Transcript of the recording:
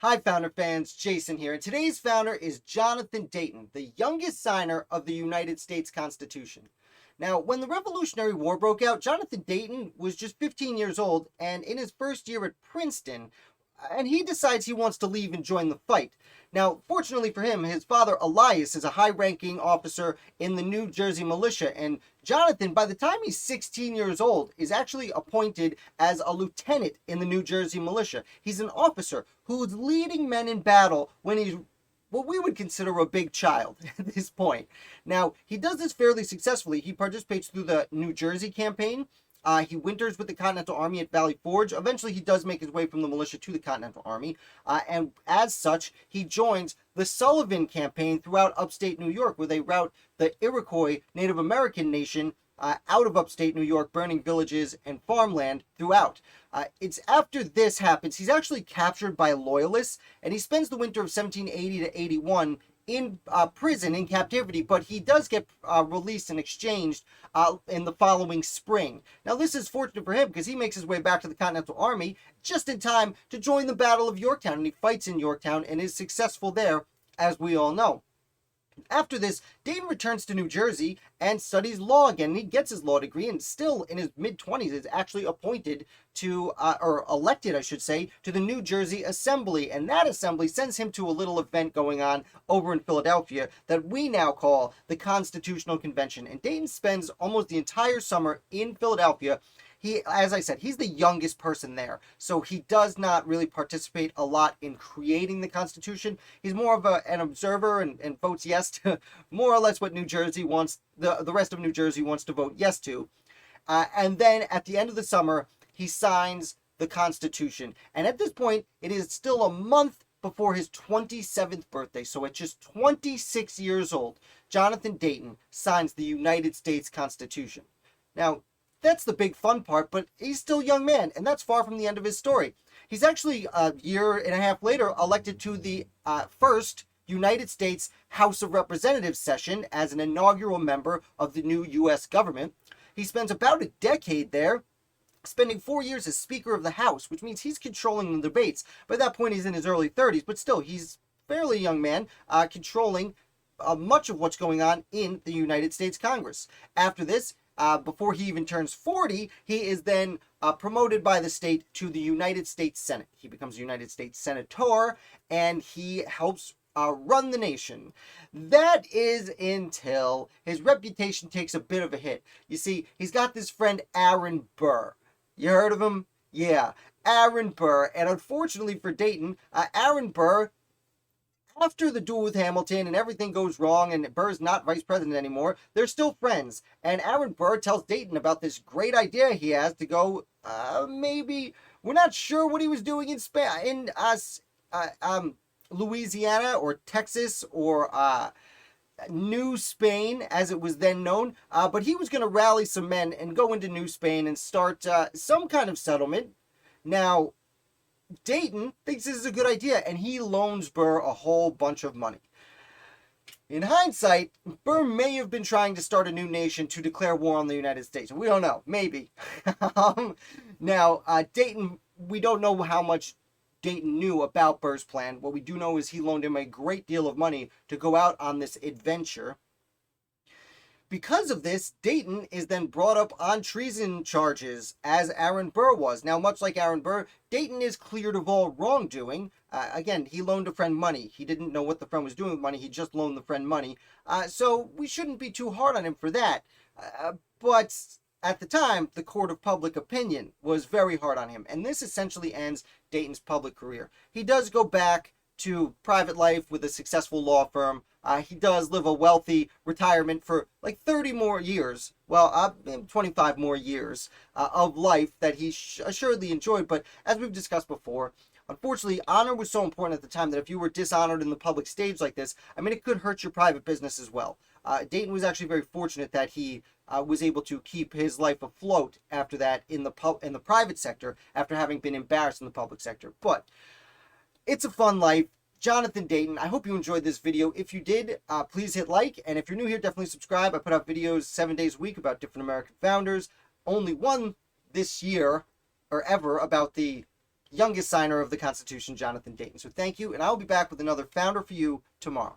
Hi, Founder fans. Jason here. And today's founder is Jonathan Dayton, the youngest signer of the United States Constitution. Now, when the Revolutionary War broke out, Jonathan Dayton was just 15 years old, and in his first year at Princeton, and he decides he wants to leave and join the fight. Now, fortunately for him, his father Elias is a high-ranking officer in the New Jersey militia, and Jonathan, by the time he's 16 years old, is actually appointed as a lieutenant in the New Jersey militia. He's an officer who's leading men in battle when he's what we would consider a big child at this point. Now, he does this fairly successfully. He participates through the New Jersey campaign. He winters with the Continental Army at Valley Forge. Eventually, he does make his way from the militia to the Continental Army. And as such, he joins the Sullivan campaign throughout upstate New York, where they rout the Iroquois Native American nation out of upstate New York, burning villages and farmland throughout. It's after this happens, he's actually captured by loyalists, and he spends the winter of 1780 to 81 in prison, in captivity, but he does get released and exchanged in the following spring. Now, this is fortunate for him because he makes his way back to the Continental Army just in time to join the Battle of Yorktown, and he fights in Yorktown and is successful there, as we all know. After this, Dayton returns to New Jersey and studies law again. He gets his law degree and still in his mid-20s is actually appointed to, or elected, I should say, to the New Jersey Assembly. And that assembly sends him to a little event going on over in Philadelphia that we now call the Constitutional Convention. And Dayton spends almost the entire summer in Philadelphia. He, as I said, he's the youngest person there, so he does not really participate a lot in creating the Constitution. He's more of an observer and votes yes to more or less what New Jersey wants, the rest of New Jersey wants to vote yes to. And then at the end of the summer, he signs the Constitution. And at this point, it is still a month before his 27th birthday. So at just 26 years old, Jonathan Dayton signs the United States Constitution. Now, that's the big fun part, but he's still a young man, and that's far from the end of his story. He's actually, a year and a half later, elected to the first United States House of Representatives session as an inaugural member of the new U.S. government. He spends about a decade there, spending 4 years as Speaker of the House, which means he's controlling the debates. By that point, he's in his early 30s, but still, he's a fairly young man, controlling much of what's going on in the United States Congress. After this, before he even turns 40, he is then promoted by the state to the United States Senate. He becomes a United States Senator, and he helps run the nation. That is until his reputation takes a bit of a hit. You see, he's got this friend Aaron Burr. You heard of him? Yeah, Aaron Burr. And unfortunately for Dayton, Aaron Burr, after the duel with Hamilton and everything goes wrong and Burr's not vice president anymore, they're still friends. And Aaron Burr tells Dayton about this great idea he has to go, maybe, we're not sure what he was doing in Louisiana or Texas or New Spain, as it was then known. But he was going to rally some men and go into New Spain and start some kind of settlement. Now, Dayton thinks this is a good idea, and he loans Burr a whole bunch of money. In hindsight, Burr may have been trying to start a new nation to declare war on the United States. We don't know. Maybe. Now, Dayton, we don't know how much Dayton knew about Burr's plan. What we do know is he loaned him a great deal of money to go out on this adventure. Because of this, Dayton is then brought up on treason charges, as Aaron Burr was. Now, much like Aaron Burr, Dayton is cleared of all wrongdoing. Again, he loaned a friend money. He didn't know what the friend was doing with money. He just loaned the friend money. So we shouldn't be too hard on him for that. But at the time, the court of public opinion was very hard on him. And this essentially ends Dayton's public career. He does go back to private life with a successful law firm. He does live a wealthy retirement for like 30 more years. Well, 25 more years of life that he assuredly enjoyed. But as we've discussed before, unfortunately, honor was so important at the time that if you were dishonored in the public stage like this, I mean, it could hurt your private business as well. Dayton was actually very fortunate that he was able to keep his life afloat after that in the private sector, after having been embarrassed in the public sector. But it's a fun life. Jonathan Dayton, I hope you enjoyed this video. If you did, please hit like. And if you're new here, definitely subscribe. I put out videos 7 days a week about different American founders. Only one this year, or ever, about the youngest signer of the Constitution, Jonathan Dayton. So thank you, and I will be back with another founder for you tomorrow.